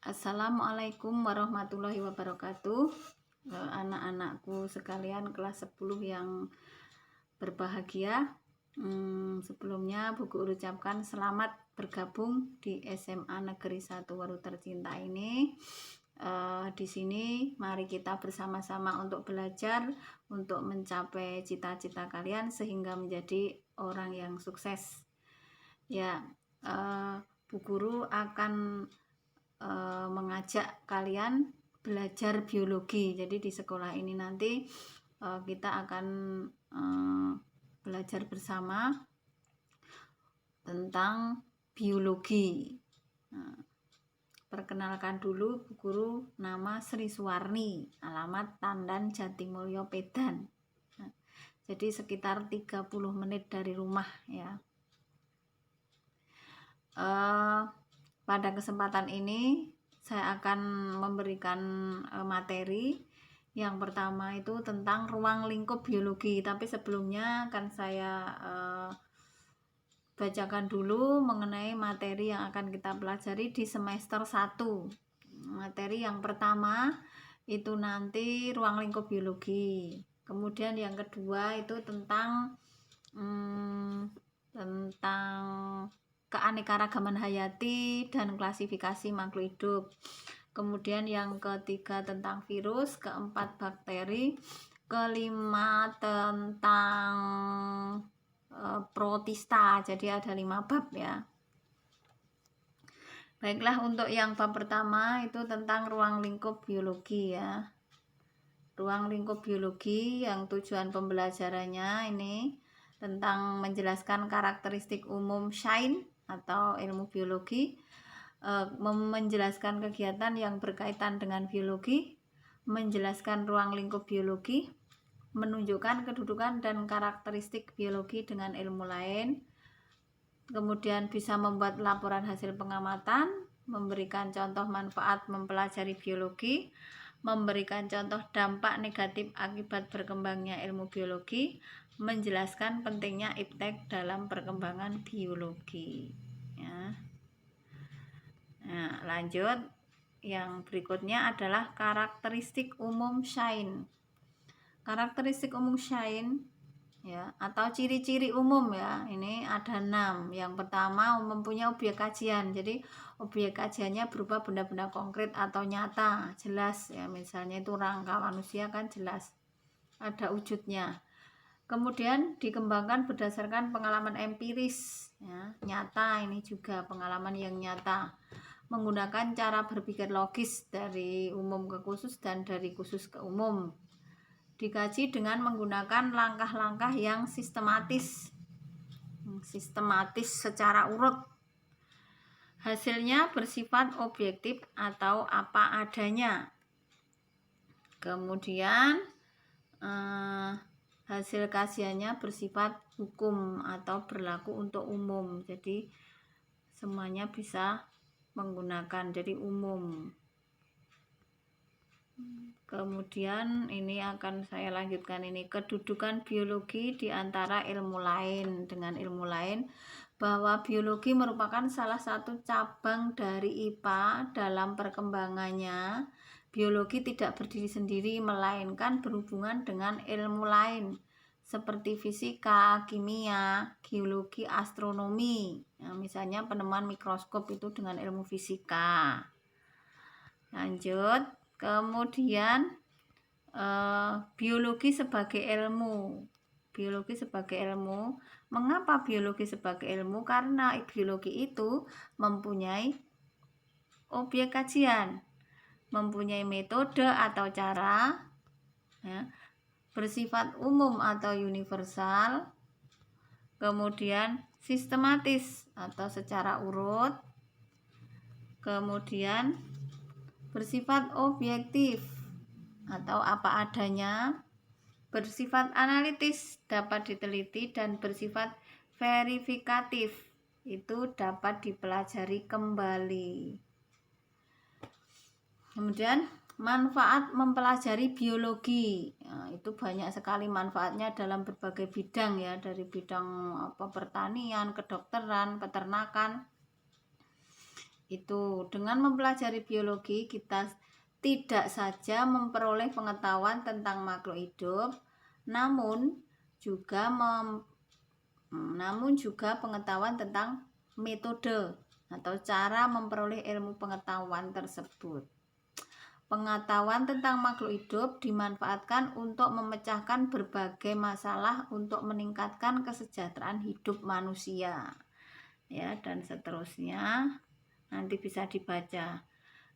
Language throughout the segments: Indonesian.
Assalamualaikum warahmatullahi wabarakatuh. Anak-anakku sekalian kelas 10 yang berbahagia. Sebelumnya Bu Guru ucapkan selamat bergabung di SMA Negeri 1 Waru Tercinta ini. Di sini mari kita bersama-sama untuk belajar untuk mencapai cita-cita kalian sehingga menjadi orang yang sukses. Ya, Bu Guru akan mengajak kalian belajar biologi. Jadi di sekolah ini nanti kita akan belajar bersama tentang biologi. Perkenalkan dulu, Bu Guru nama Sri Suwarni, alamat Tandan Jatimulyo Pedan. Jadi sekitar 30 menit dari rumah ya. Pada kesempatan ini saya akan memberikan materi. Yang pertama itu tentang ruang lingkup biologi, tapi sebelumnya akan saya bacakan dulu mengenai materi yang akan kita pelajari di semester 1. Materi yang pertama itu nanti ruang lingkup biologi. Kemudian yang kedua itu tentang keanekaragaman hayati dan klasifikasi makhluk hidup. Kemudian yang ketiga tentang virus, keempat bakteri, kelima tentang protista. Jadi ada 5 bab ya. Baiklah, untuk yang bab pertama itu tentang ruang lingkup biologi ya. Ruang lingkup biologi yang tujuan pembelajarannya ini tentang menjelaskan karakteristik umum sains atau ilmu biologi, menjelaskan kegiatan yang berkaitan dengan biologi, menjelaskan ruang lingkup biologi, menunjukkan kedudukan dan karakteristik biologi dengan ilmu lain, kemudian bisa membuat laporan hasil pengamatan, memberikan contoh manfaat mempelajari biologi, memberikan contoh dampak negatif akibat berkembangnya ilmu biologi, menjelaskan pentingnya iptek dalam perkembangan biologi ya. Nah, lanjut, yang berikutnya adalah karakteristik umum sains. Karakteristik umum sains ya, atau ciri-ciri umum ya, ini ada 6. Yang pertama, mempunyai objek kajian. Jadi objek kajiannya berupa benda-benda konkret atau nyata, jelas ya. Misalnya itu rangka manusia kan jelas, ada wujudnya. Kemudian dikembangkan berdasarkan pengalaman empiris ya, nyata, ini juga pengalaman yang nyata, menggunakan cara berpikir logis dari umum ke khusus dan dari khusus ke umum. Dikaji dengan menggunakan langkah-langkah yang sistematis secara urut. Hasilnya bersifat objektif atau apa adanya. Kemudian hasil kajiannya bersifat hukum atau berlaku untuk umum. Jadi semuanya bisa menggunakan, jadi umum. Kemudian ini akan saya lanjutkan, ini kedudukan biologi di antara ilmu lain. Dengan ilmu lain, bahwa biologi merupakan salah satu cabang dari IPA. Dalam perkembangannya, biologi tidak berdiri sendiri, melainkan berhubungan dengan ilmu lain seperti fisika, kimia, geologi, astronomi. Nah, misalnya penemuan mikroskop itu dengan ilmu fisika. Lanjut, kemudian biologi sebagai ilmu. Biologi sebagai ilmu. Mengapa biologi sebagai ilmu? Karena biologi itu mempunyai objek kajian, mempunyai metode atau cara ya, bersifat umum atau universal, kemudian sistematis atau secara urut, kemudian bersifat objektif atau apa adanya, bersifat analitis, dapat diteliti, dan bersifat verifikatif, itu dapat dipelajari kembali. Kemudian manfaat mempelajari biologi, nah, itu banyak sekali manfaatnya dalam berbagai bidang ya, dari bidang pertanian, kedokteran, peternakan. Itu dengan mempelajari biologi kita tidak saja memperoleh pengetahuan tentang makhluk hidup, namun juga pengetahuan tentang metode atau cara memperoleh ilmu pengetahuan tersebut. Pengetahuan tentang makhluk hidup dimanfaatkan untuk memecahkan berbagai masalah untuk meningkatkan kesejahteraan hidup manusia. Ya, dan seterusnya nanti bisa dibaca.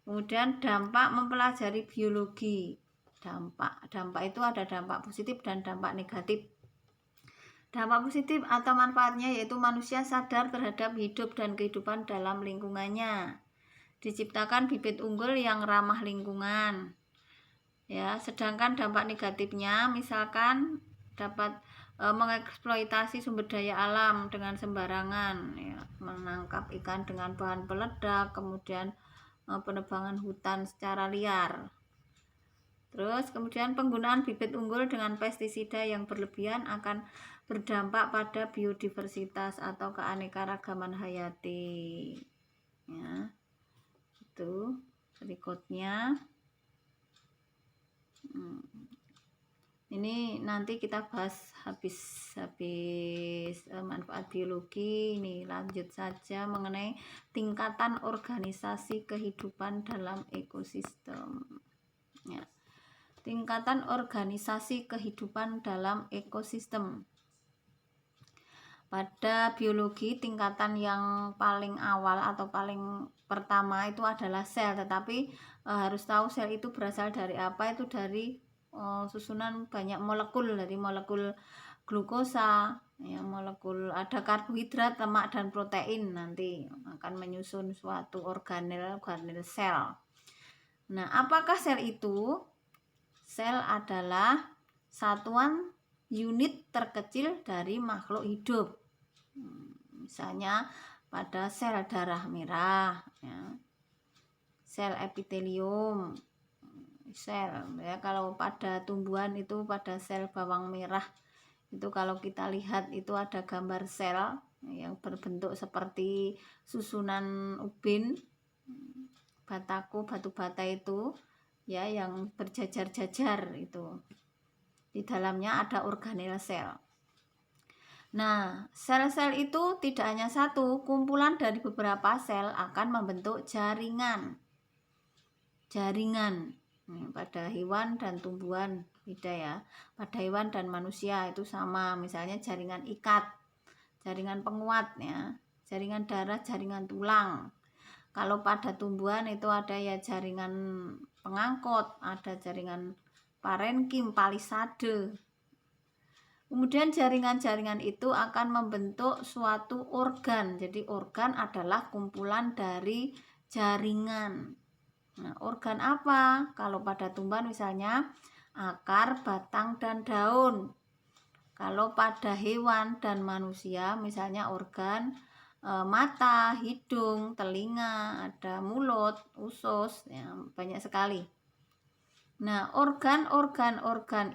Kemudian dampak mempelajari biologi. Dampak itu ada dampak positif dan dampak negatif. Dampak positif atau manfaatnya yaitu manusia sadar terhadap hidup dan kehidupan dalam lingkungannya. Diciptakan bibit unggul yang ramah lingkungan. Ya, sedangkan dampak negatifnya misalkan dapat mengeksploitasi sumber daya alam dengan sembarangan, ya, menangkap ikan dengan bahan peledak, kemudian penebangan hutan secara liar. Terus kemudian penggunaan bibit unggul dengan pestisida yang berlebihan akan berdampak pada biodiversitas atau keanekaragaman hayati. Ya, itu berikutnya. Ini nanti kita bahas habis manfaat biologi. Ini lanjut saja mengenai tingkatan organisasi kehidupan dalam ekosistem. Ya. Tingkatan organisasi kehidupan dalam ekosistem. Pada biologi tingkatan yang paling awal atau paling pertama itu adalah sel, tetapi harus tahu sel itu berasal dari apa. Itu dari susunan banyak molekul, dari molekul glukosa, ya, molekul ada karbohidrat, lemak dan protein nanti akan menyusun suatu organel sel. Nah, apakah sel itu? Sel adalah satuan unit terkecil dari makhluk hidup. Misalnya pada sel darah merah, ya, sel epitelium, sel, ya, kalau pada tumbuhan itu pada sel bawang merah itu kalau kita lihat itu ada gambar sel yang berbentuk seperti susunan ubin, batu bata itu, ya, yang berjajar-jajar itu. Di dalamnya ada organel sel. Nah, sel-sel itu tidak hanya satu, kumpulan dari beberapa sel akan membentuk jaringan. Pada hewan dan tumbuhan beda ya. Pada hewan dan manusia itu sama, misalnya jaringan ikat, jaringan penguat, ya, jaringan darah, jaringan tulang. Kalau pada tumbuhan itu ada ya jaringan pengangkut, ada jaringan parenkim, palisade. Kemudian jaringan-jaringan itu akan membentuk suatu organ. Jadi organ adalah kumpulan dari jaringan. Nah, organ apa? Kalau pada tumbuhan misalnya akar, batang, dan daun. Kalau pada hewan dan manusia misalnya organ mata, hidung, telinga, ada mulut, usus, ya, banyak sekali. Nah, organ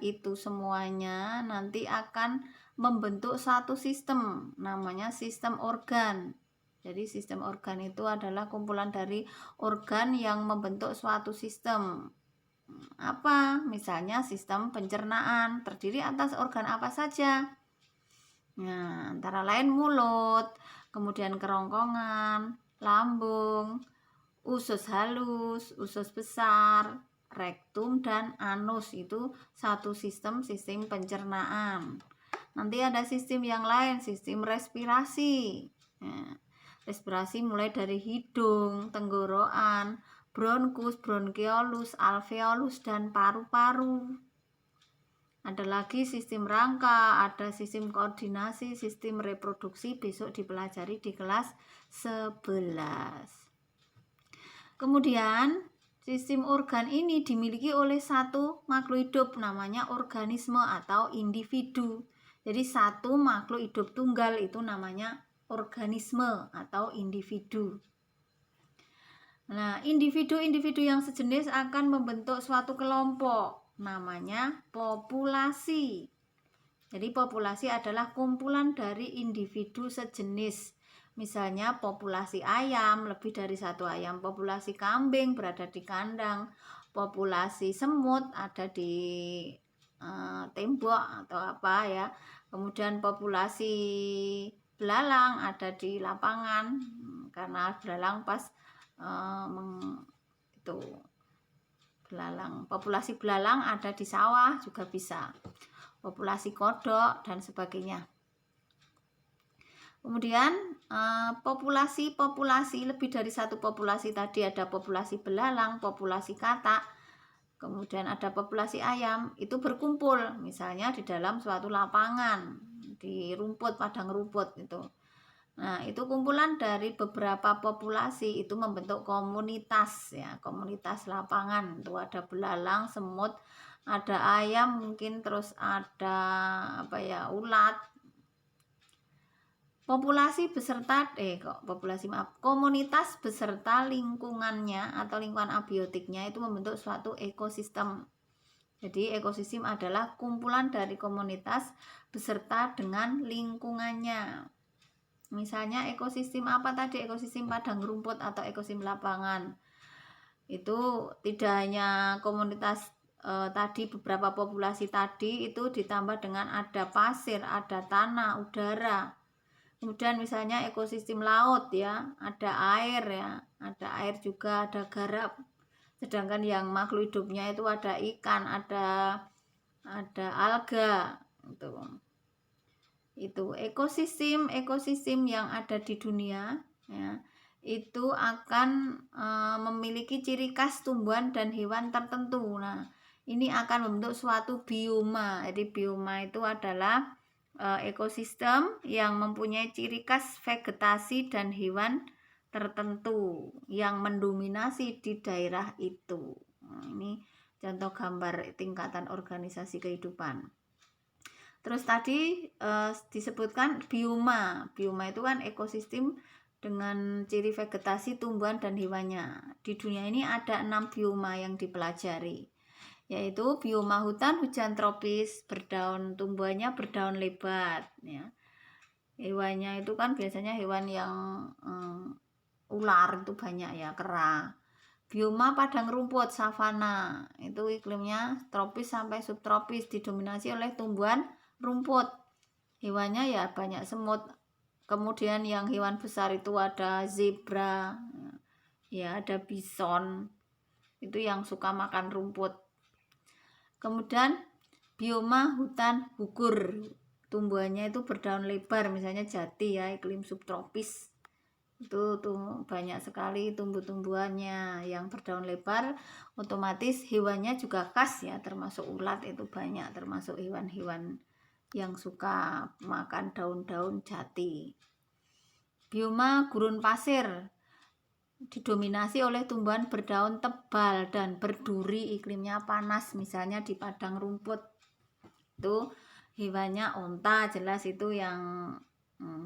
itu semuanya nanti akan membentuk satu sistem, namanya sistem organ. Jadi sistem organ itu adalah kumpulan dari organ yang membentuk suatu sistem. Apa? Misalnya sistem pencernaan terdiri atas organ apa saja? Nah, antara lain mulut, kemudian kerongkongan, lambung, usus halus, usus besar, rektum, dan anus. Itu satu sistem pencernaan. Nanti ada sistem yang lain, sistem respirasi. Nah, respirasi mulai dari hidung, tenggorokan, bronkus, bronkiolus, alveolus, dan paru-paru. Ada lagi sistem rangka, ada sistem koordinasi, sistem reproduksi, besok dipelajari di kelas 11. Kemudian sistem organ ini dimiliki oleh satu makhluk hidup, namanya organisme atau individu. Jadi satu makhluk hidup tunggal itu namanya organisme atau individu. Nah, individu-individu yang sejenis akan membentuk suatu kelompok, namanya populasi. Jadi populasi adalah kumpulan dari individu sejenis. Misalnya populasi ayam, lebih dari satu ayam, populasi kambing berada di kandang, populasi semut ada di tembok atau apa ya. Kemudian populasi belalang ada di lapangan, karena belalang pas itu populasi belalang ada di sawah juga bisa, populasi kodok dan sebagainya. Kemudian populasi lebih dari satu populasi tadi, ada populasi belalang, populasi katak, kemudian ada populasi ayam, itu berkumpul misalnya di dalam suatu lapangan, di rumput, padang rumput itu. Nah, itu kumpulan dari beberapa populasi itu membentuk komunitas ya, komunitas lapangan. Itu ada belalang, semut, ada ayam mungkin, terus ada ulat. Komunitas beserta lingkungannya atau lingkungan abiotiknya itu membentuk suatu ekosistem. Jadi ekosistem adalah kumpulan dari komunitas beserta dengan lingkungannya. Misalnya ekosistem apa tadi? Ekosistem padang rumput atau ekosistem lapangan. Itu tidak hanya komunitas tadi, beberapa populasi tadi itu ditambah dengan ada pasir, ada tanah, udara. Kemudian misalnya ekosistem laut ya, ada air ya, ada air juga, ada garap. Sedangkan yang makhluk hidupnya itu ada ikan, ada alga itu ekosistem yang ada di dunia ya, itu akan memiliki ciri khas tumbuhan dan hewan tertentu. Nah, ini akan membentuk suatu bioma. Jadi bioma itu adalah ekosistem yang mempunyai ciri khas vegetasi dan hewan tertentu yang mendominasi di daerah itu. Nah, ini contoh gambar tingkatan organisasi kehidupan. Terus tadi disebutkan bioma. Bioma itu kan ekosistem dengan ciri vegetasi, tumbuhan dan hewannya. Di dunia ini ada 6 bioma yang dipelajari, yaitu bioma hutan hujan tropis, berdaun, tumbuhannya berdaun lebat ya. Hewannya itu kan biasanya hewan yang ular itu banyak ya, kera. Bioma padang rumput savana, itu iklimnya tropis sampai subtropis, didominasi oleh tumbuhan rumput. Hewannya ya banyak semut. Kemudian yang hewan besar itu ada zebra ya, ada bison, itu yang suka makan rumput. Kemudian bioma hutan gugur, tumbuhannya itu berdaun lebar, misalnya jati ya, iklim subtropis. Itu tuh banyak sekali tumbuh-tumbuhannya yang berdaun lebar, otomatis hewannya juga khas ya, termasuk ulat itu banyak, termasuk hewan-hewan yang suka makan daun-daun jati. Bioma gurun pasir didominasi oleh tumbuhan berdaun tebal dan berduri, iklimnya panas, misalnya di padang rumput. Itu hewannya onta, jelas itu yang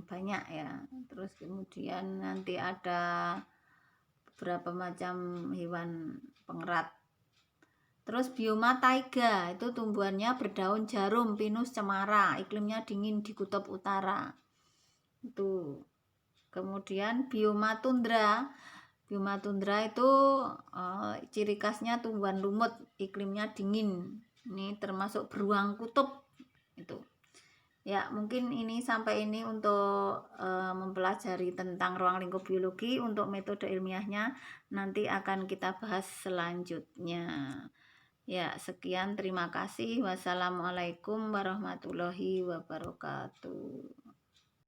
banyak ya. Terus kemudian nanti ada beberapa macam hewan pengerat. Terus bioma taiga, itu tumbuhannya berdaun jarum, pinus, cemara, iklimnya dingin di kutub utara. Itu. Kemudian bioma tundra. Bioma tundra itu ciri khasnya tumbuhan lumut, iklimnya dingin. Ini termasuk beruang kutub itu. Ya, mungkin ini sampai ini untuk mempelajari tentang ruang lingkup biologi. Untuk metode ilmiahnya nanti akan kita bahas selanjutnya. Ya, sekian, terima kasih. Wassalamualaikum warahmatullahi wabarakatuh.